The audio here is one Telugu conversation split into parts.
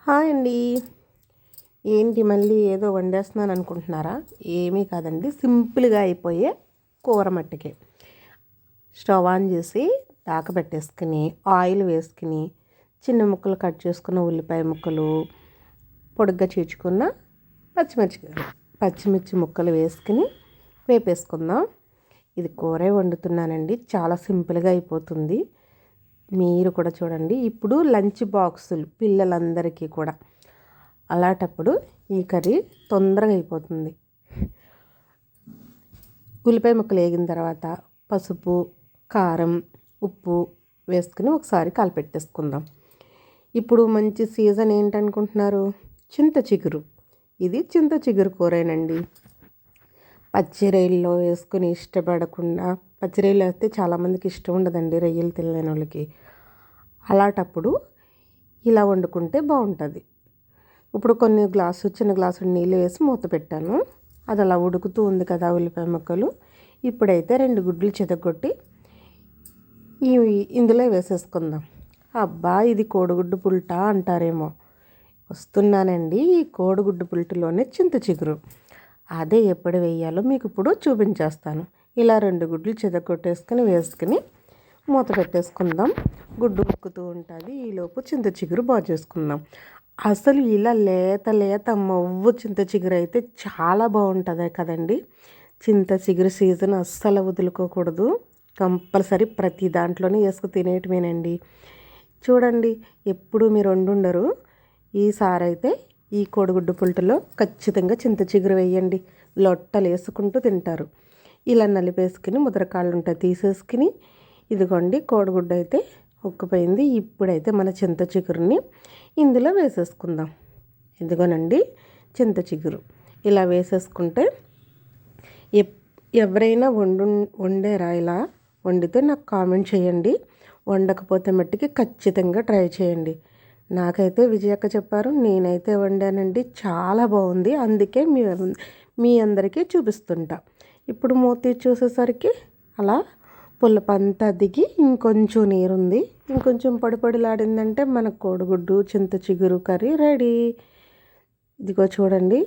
హాయ్ అండి. ఏంటి మళ్ళీ ఏదో వండేస్తున్నాను అనుకుంటున్నారా? ఏమీ కాదండి, సింపుల్గా అయిపోయే కూర మట్టుకే. స్టవ్ ఆన్ చేసి పెట్టేసుకుని ఆయిల్ వేసుకుని చిన్న ముక్కలు కట్ చేసుకున్న ఉల్లిపాయ ముక్కలు, పొడుగ్గా చీల్చుకున్న పచ్చిమిర్చి ముక్కలు వేసుకుని వేపేసుకుందాం. ఇది కూరే వండుతున్నానండి, చాలా సింపుల్గా అయిపోతుంది. మీరు కూడా చూడండి. ఇప్పుడు లంచ్ బాక్సులు పిల్లలందరికీ కూడా అలాంటప్పుడు ఈ కర్రీ తొందరగా అయిపోతుంది. ఉల్లిపాయ ముక్కలు వేగిన తర్వాత పసుపు, కారం, ఉప్పు వేసుకుని ఒకసారి కలిపెట్టేసుకుందాం. ఇప్పుడు మంచి సీజన్ ఏంటనుకుంటున్నారు? చింత చిగురు. ఇది చింత చిగురు కూరేనండి. పచ్చి రొయ్యల్లో వేసుకుని ఇష్టపడకుండా, పచ్చి రొయ్యలు వేస్తే చాలామందికి ఇష్టం ఉండదండి, రొయ్యలు తినలేని వాళ్ళకి. అలాంటప్పుడు ఇలా వండుకుంటే బాగుంటుంది. ఇప్పుడు చిన్న గ్లాసు నీళ్ళు వేసి మూత పెట్టాను. అది అలా ఉడుకుతూ ఉంది కదా ఉల్లిపాయ ముక్కలు. ఇప్పుడైతే 2 గుడ్లు చితగొట్టి ఇందులో వేసేసుకుందాం. అబ్బా, ఇది కోడిగుడ్డు పుల్టా అంటారేమో. వస్తున్నానండి. ఈ కోడిగుడ్డు పుల్టులోనే చింత చిగురు. అదే ఎప్పుడు వేయాలో మీకు ఇప్పుడు చూపించేస్తాను. ఇలా 2 గుడ్లు చితగొట్టేసుకుని వేసుకుని మూత పెట్టేసుకుందాం. గుడ్డు ఉక్కుతూ ఉంటుంది. ఈలోపు చింత చిగురు బాగా చేసుకుందాం. అసలు ఇలా లేత మవ్వు చింత చిగురు అయితే చాలా బాగుంటుంది కదండి. చింత చిగురు సీజన్ అస్సలు వదులుకోకూడదు. కంపల్సరీ ప్రతి దాంట్లోనే వేసుకు తినేయటమేనండి. చూడండి, ఎప్పుడు మీరు వండుండరు. ఈసారి అయితే ఈ కోడిగుడ్డు పుల్టలో ఖచ్చితంగా చింత చిగురు వేయండి. లొట్టలు వేసుకుంటూ తింటారు. ఇలా నలిపేసుకుని ముద్రకాళ్ళు ఉంటాయి తీసేసుకుని, ఇదిగోండి కోడిగుడ్డు అయితే ఉక్కిపోయింది. ఇప్పుడైతే మన చింత చిగురుని ఇందులో వేసేసుకుందాం. ఇదిగోనండి చింత చిగురు. ఇలా వేసేసుకుంటే ఎవరైనా వండారా? ఇలా వండితే నాకు కామెంట్ చేయండి. వండకపోతే మట్టికి ఖచ్చితంగా ట్రై చేయండి. నాకైతే విజయక్క చెప్పారు, నేనైతే వండానండి, చాలా బాగుంది. అందుకే మీ అందరికీ చూపిస్తుంటా. ఇప్పుడు మూతి చూసేసరికి అలా పుల్లపంతా దిగి ఇంకొంచెం నీరుంది. ఇంకొంచెం పొడిలాడిందంటే మన కోడిగుడ్డు చింత చిగురు కర్రీ రెడీ. ఇదిగో చూడండి.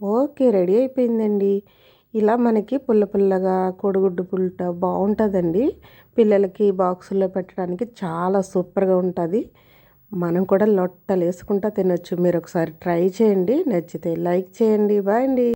ఓకే, రెడీ అయిపోయిందండి. ఇలా మనకి పుల్లగా కోడిగుడ్డు పుల్ట బాగుంటుందండి. పిల్లలకి బాక్సుల్లో పెట్టడానికి చాలా సూపర్గా ఉంటుంది. మనం కూడా లొట్టలు వేసుకుంటా తినొచ్చు. మీరు ఒకసారి ట్రై చేయండి. నచ్చితే లైక్ చేయండి. బాయ్ అండి.